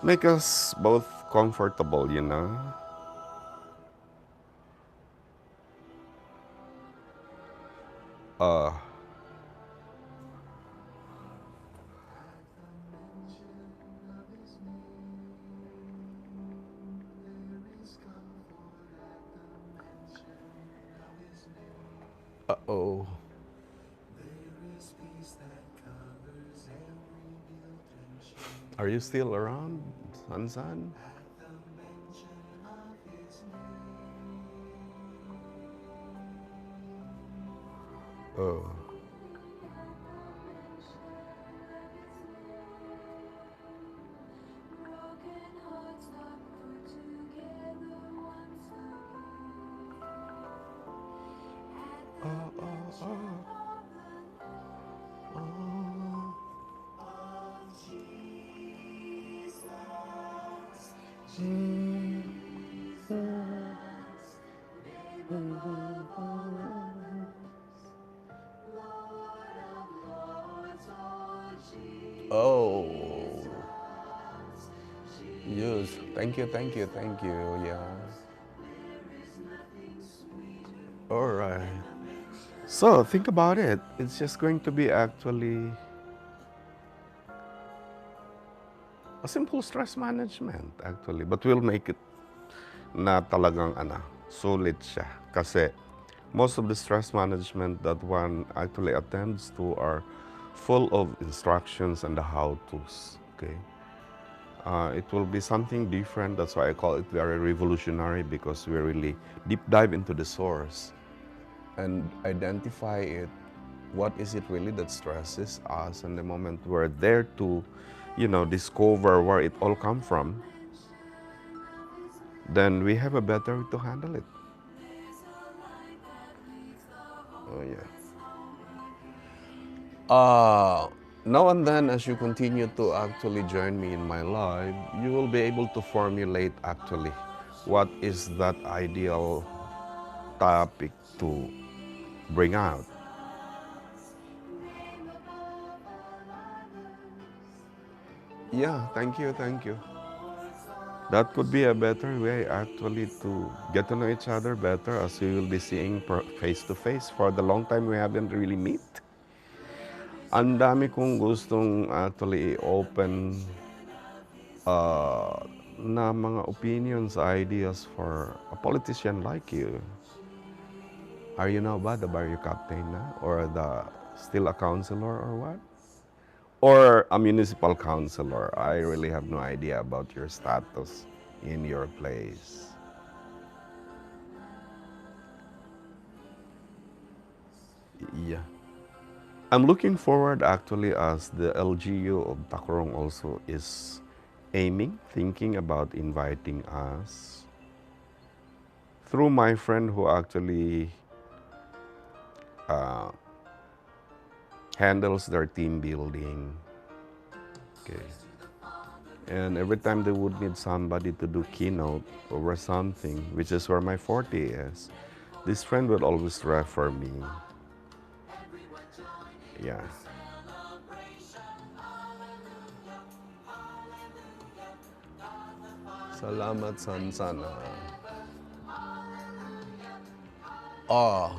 make us both comfortable. Uh, uh-oh. Are you still around, San? Oh. Oh, oh, oh, oh. Oh, yes. Thank you, thank you, thank you. Yeah. All right. So think about it. It's just going to be actually a simple stress management actually, but we'll make it na talagang sulit siya. Kasi most of the stress management that one actually attends to are full of instructions and the how-tos. Okay. It will be something different. That's why I call it very revolutionary because we really deep dive into the source and identify it. What is it really that stresses us? And the moment we're there to, discover where it all come from, then we have a better way to handle it. Oh yeah. Uh, Now and then, as you continue to actually join me in my life, you will be able to formulate actually what is that ideal topic to bring out. Yeah, thank you, thank you. That could be a better way actually to get to know each other better as we will be seeing face to face for the long time we haven't really meet. Ang dami kong gustong actually open na mga opinions, ideas for a politician like you. Are you now ba the barrio captain na? Or the still a councilor or what? Or a municipal councilor? I really have no idea about your status in your place. Yeah. I'm looking forward actually as the LGU of Tacorong also is thinking about inviting us through my friend who actually uh, handles their team building. Okay. And every time they would need somebody to do keynote over something, which is where my forte is, this friend would always refer me. Yeah. Salamat Sansana. Ah,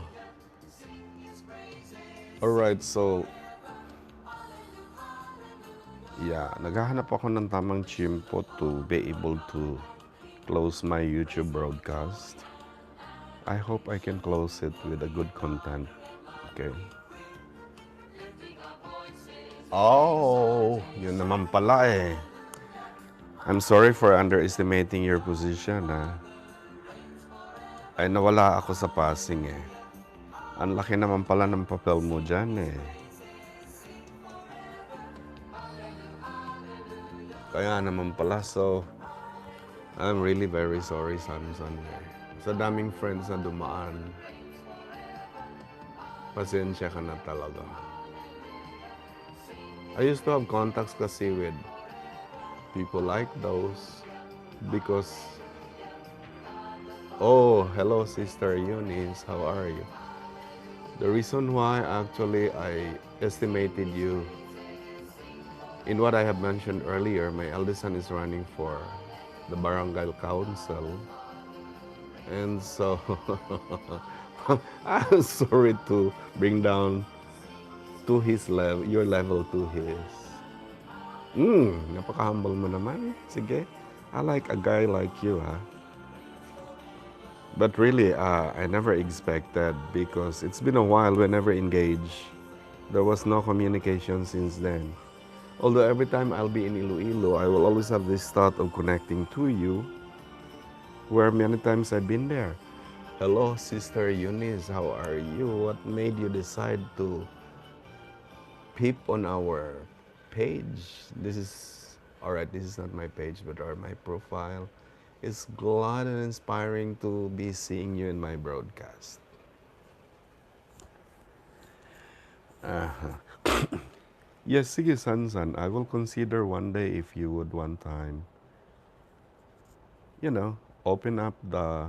all right. So, Yeah, naghahanap ako ng tamang chimpo to be able to close my YouTube broadcast. I hope I can close it with a good content. Okay. Oh, yun naman pala eh. I'm sorry for underestimating your position, ha. Ay, nawala ako sa passing eh. Ang laki naman pala ng papel mo dyan eh. Kaya naman pala, so I'm really very sorry, Samson. Eh. Sa daming friends na dumaan, pasensya ka na talaga. I used to have contacts kasi with people like those because, oh, hello Sister Eunice, how are you? The reason why actually I estimated you in what I have mentioned earlier, my eldest son is running for the barangay council. And so, I'm sorry to bring down to his level, your level to his. Napaka-humble mo naman. Sige. I like a guy like you, ha? But really, I never expected because it's been a while we never engaged. There was no communication since then. Although every time I'll be in Iloilo, I will always have this thought of connecting to you, where many times I've been there. Hello, Sister Eunice, how are you? What made you decide to peep on our page? This is, alright, this is not my page, but my profile. It's glad and inspiring to be seeing you in my broadcast. Yes, sige, Sansan. I will consider one day if you would one time, open up the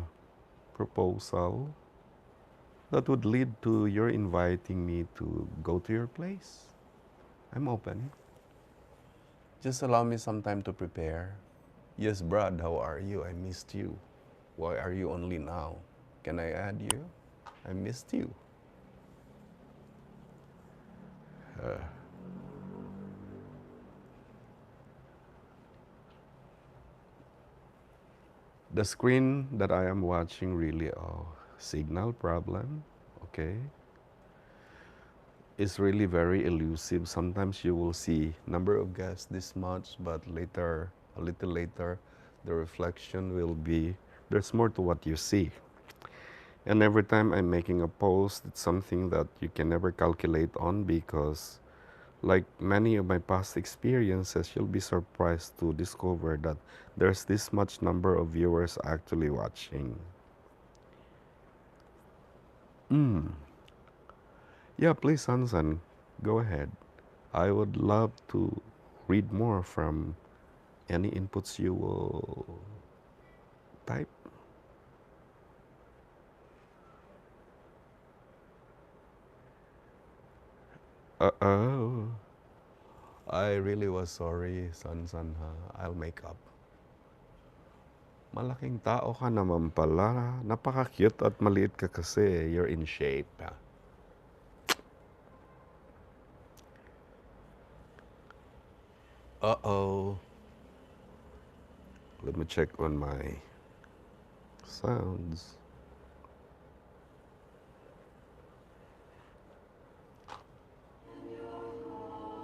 proposal that would lead to your inviting me to go to your place. I'm open. Just allow me some time to prepare. Yes, Brad, how are you? I missed you. Why are you only now? Can I add you? I missed you. The screen that I am watching really, signal problem, okay? It's really very elusive. Sometimes you will see number of guests this much, but later, a little later, the reflection will be, there's more to what you see. And every time I'm making a post, it's something that you can never calculate on because like many of my past experiences, you'll be surprised to discover that there's this much number of viewers actually watching. Yeah, please, Hansan, go ahead. I would love to read more from any inputs you will type. Uh-oh. I really was sorry, Sansan, ha. I'll make up. Malaking tao ka naman pala. Napaka-cute at maliit ka kasi. You're in shape, ha. Uh-oh. Let me check on my sounds.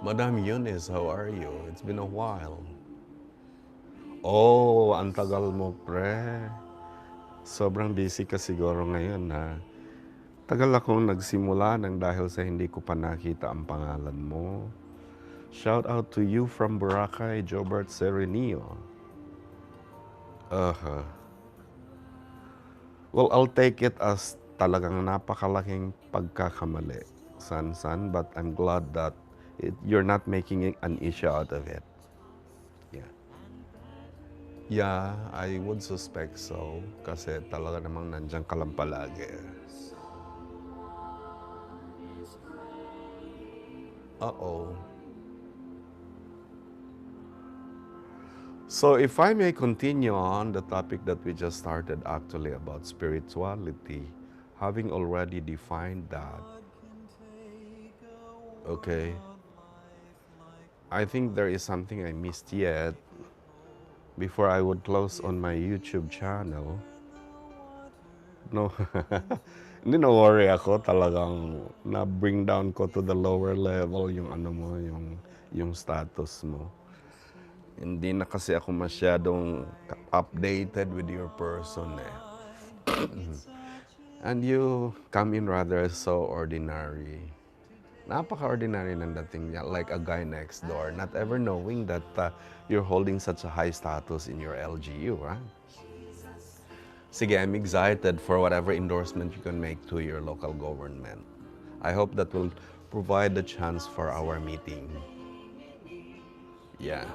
Madam Eunice, how are you? It's been a while. Oh, ang tagal mo, pre. Sobrang busy ka siguro ngayon, ha? Tagal akong nagsimula nang dahil sa hindi ko pa nakita ang pangalan mo. Shout out to you from Boracay, Jobert Serenio. Uh-huh. Well, I'll take it as talagang napakalaking pagkakamali, San, but I'm glad that you're not making an issue out of it. Yeah. Yeah, I would suspect so. Kasi talaga namang nandiyan ka lang palagi. Uh-oh. So if I may continue on the topic that we just started actually about spirituality, having already defined that, okay, I think there is something I missed yet before I would close on my YouTube channel. No, hindi na worry ako talagang na-bring down ko to the lower level yung ano mo, yung status mo. Hindi na kasi ako masyadong updated with your person eh. And you come in rather so ordinary. Napaka-ordinary ng dating niya, like a guy next door, not ever knowing that you're holding such a high status in your LGU, right? Sige, I'm excited for whatever endorsement you can make to your local government. I hope that will provide the chance for our meeting. Yeah.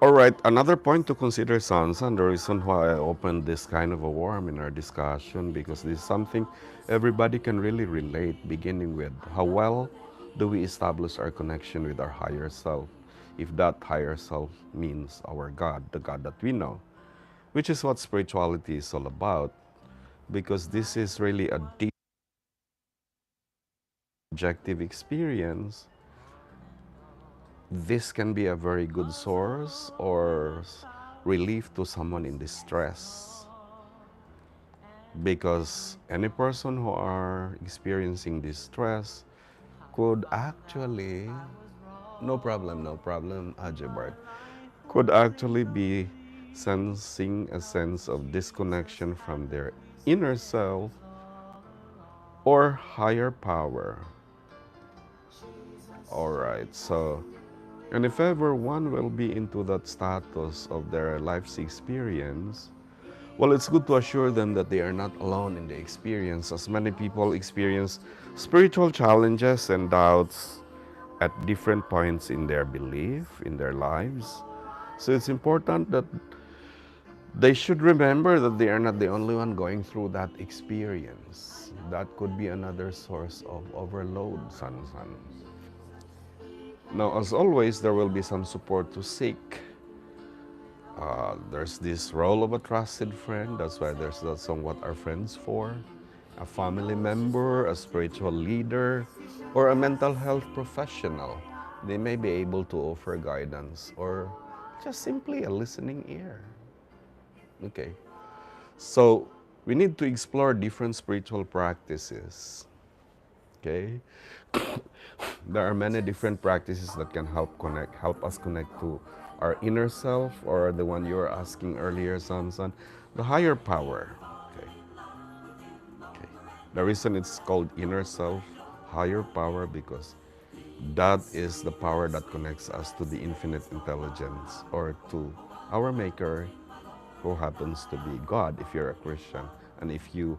All right, another point to consider, Sans, and the reason why I opened this kind of a warm in our discussion, because this is something everybody can really relate, beginning with how well do we establish our connection with our higher self, if that higher self means our God, the God that we know, which is what spirituality is all about, because this is really a deep, objective experience. This can be a very good source or relief to someone in distress, because any person who are experiencing distress could actually, no problem, Ajibart, could actually be sensing a sense of disconnection from their inner self or higher power. All right, so, and if ever one will be into that status of their life's experience, well, it's good to assure them that they are not alone in the experience, as many people experience spiritual challenges and doubts at different points in their belief, in their lives. So it's important that they should remember that they are not the only one going through that experience. That could be another source of overload, San. Now, as always, there will be some support to seek. There's this role of a trusted friend. That's why there's that song, What Are Friends For? A family member, a spiritual leader, or a mental health professional. They may be able to offer guidance or just simply a listening ear. Okay. So we need to explore different spiritual practices. Okay. There are many different practices that can help us connect to our inner self, or the one you were asking earlier, Samson, the higher power. Okay. Okay. The reason it's called inner self, higher power, because that is the power that connects us to the infinite intelligence, or to our maker, who happens to be God if you're a Christian, and if you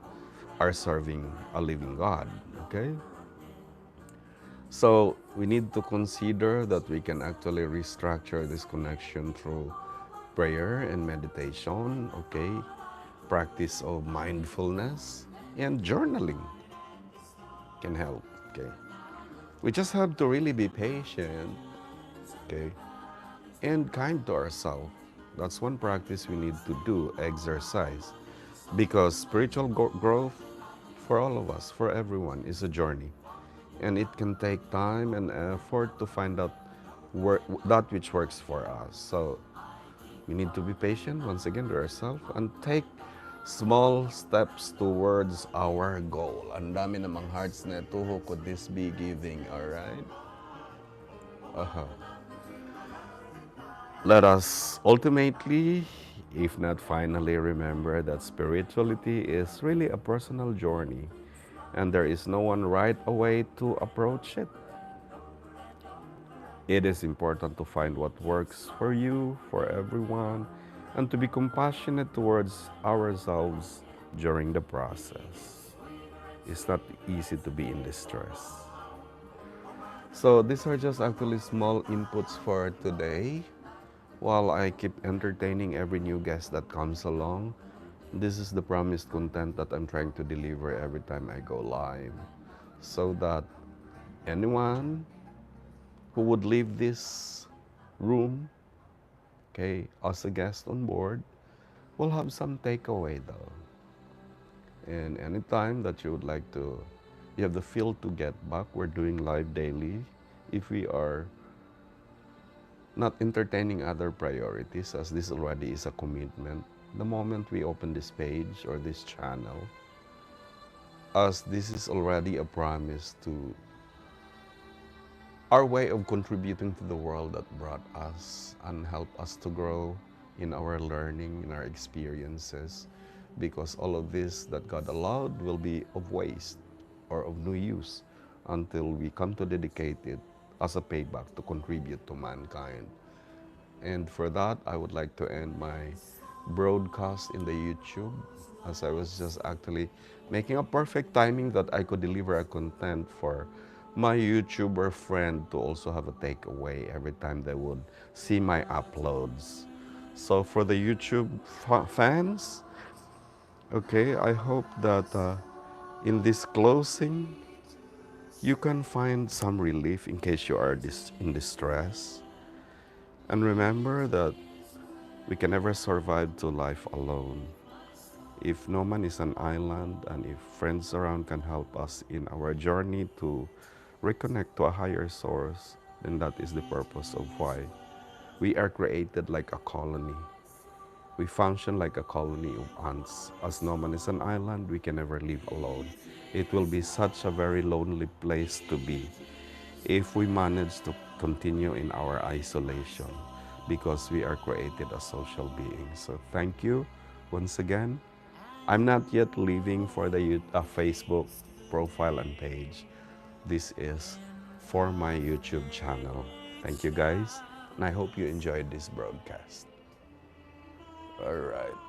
are serving a living God. Okay? So we need to consider that we can actually restructure this connection through prayer and meditation, okay? Practice of mindfulness and journaling can help, okay? We just have to really be patient, okay? And kind to ourselves. That's one practice we need to do, exercise. Because spiritual growth for all of us, for everyone, is a journey. And it can take time and effort to find out that which works for us. So we need to be patient once again with ourselves and take small steps towards our goal. Ang dami namang hearts na ito, who could this be giving, alright? Uh-huh. Let us ultimately, if not finally, remember that spirituality is really a personal journey, and there is no one right way to approach it. It is important to find what works for you, for everyone, and to be compassionate towards ourselves during the process. It's not easy to be in distress. So these are just actually small inputs for today. While I keep entertaining every new guest that comes along, this is the promised content that I'm trying to deliver every time I go live, so that anyone who would leave this room, okay, as a guest on board, will have some takeaway though. And anytime that you would like to You have the feel to get back. We're doing live daily. If we are not entertaining other priorities, as this already is a commitment, the moment we open this page or this channel, as this is already a promise to our way of contributing to the world that brought us and help us to grow in our learning, in our experiences, because all of this that God allowed will be of waste or of no use until we come to dedicate it as a payback to contribute to mankind. And for that, I would like to end my broadcast in the YouTube, as I was just actually making a perfect timing that I could deliver a content for my YouTuber friend to also have a takeaway every time they would see my uploads. So for the YouTube fans, okay, I hope that in this closing, you can find some relief in case you are in distress. And remember that we can never survive to life alone. If no man is an island and if friends around can help us in our journey to reconnect to a higher source, then that is the purpose of why we are created like a colony. We function like a colony of ants. As no man is an island, we can never live alone. It will be such a very lonely place to be if we manage to continue in our isolation, because we are created as social beings. So thank you once again. I'm not yet leaving for the Facebook profile and page. This is for my YouTube channel. Thank you guys, and I hope you enjoyed this broadcast. All right.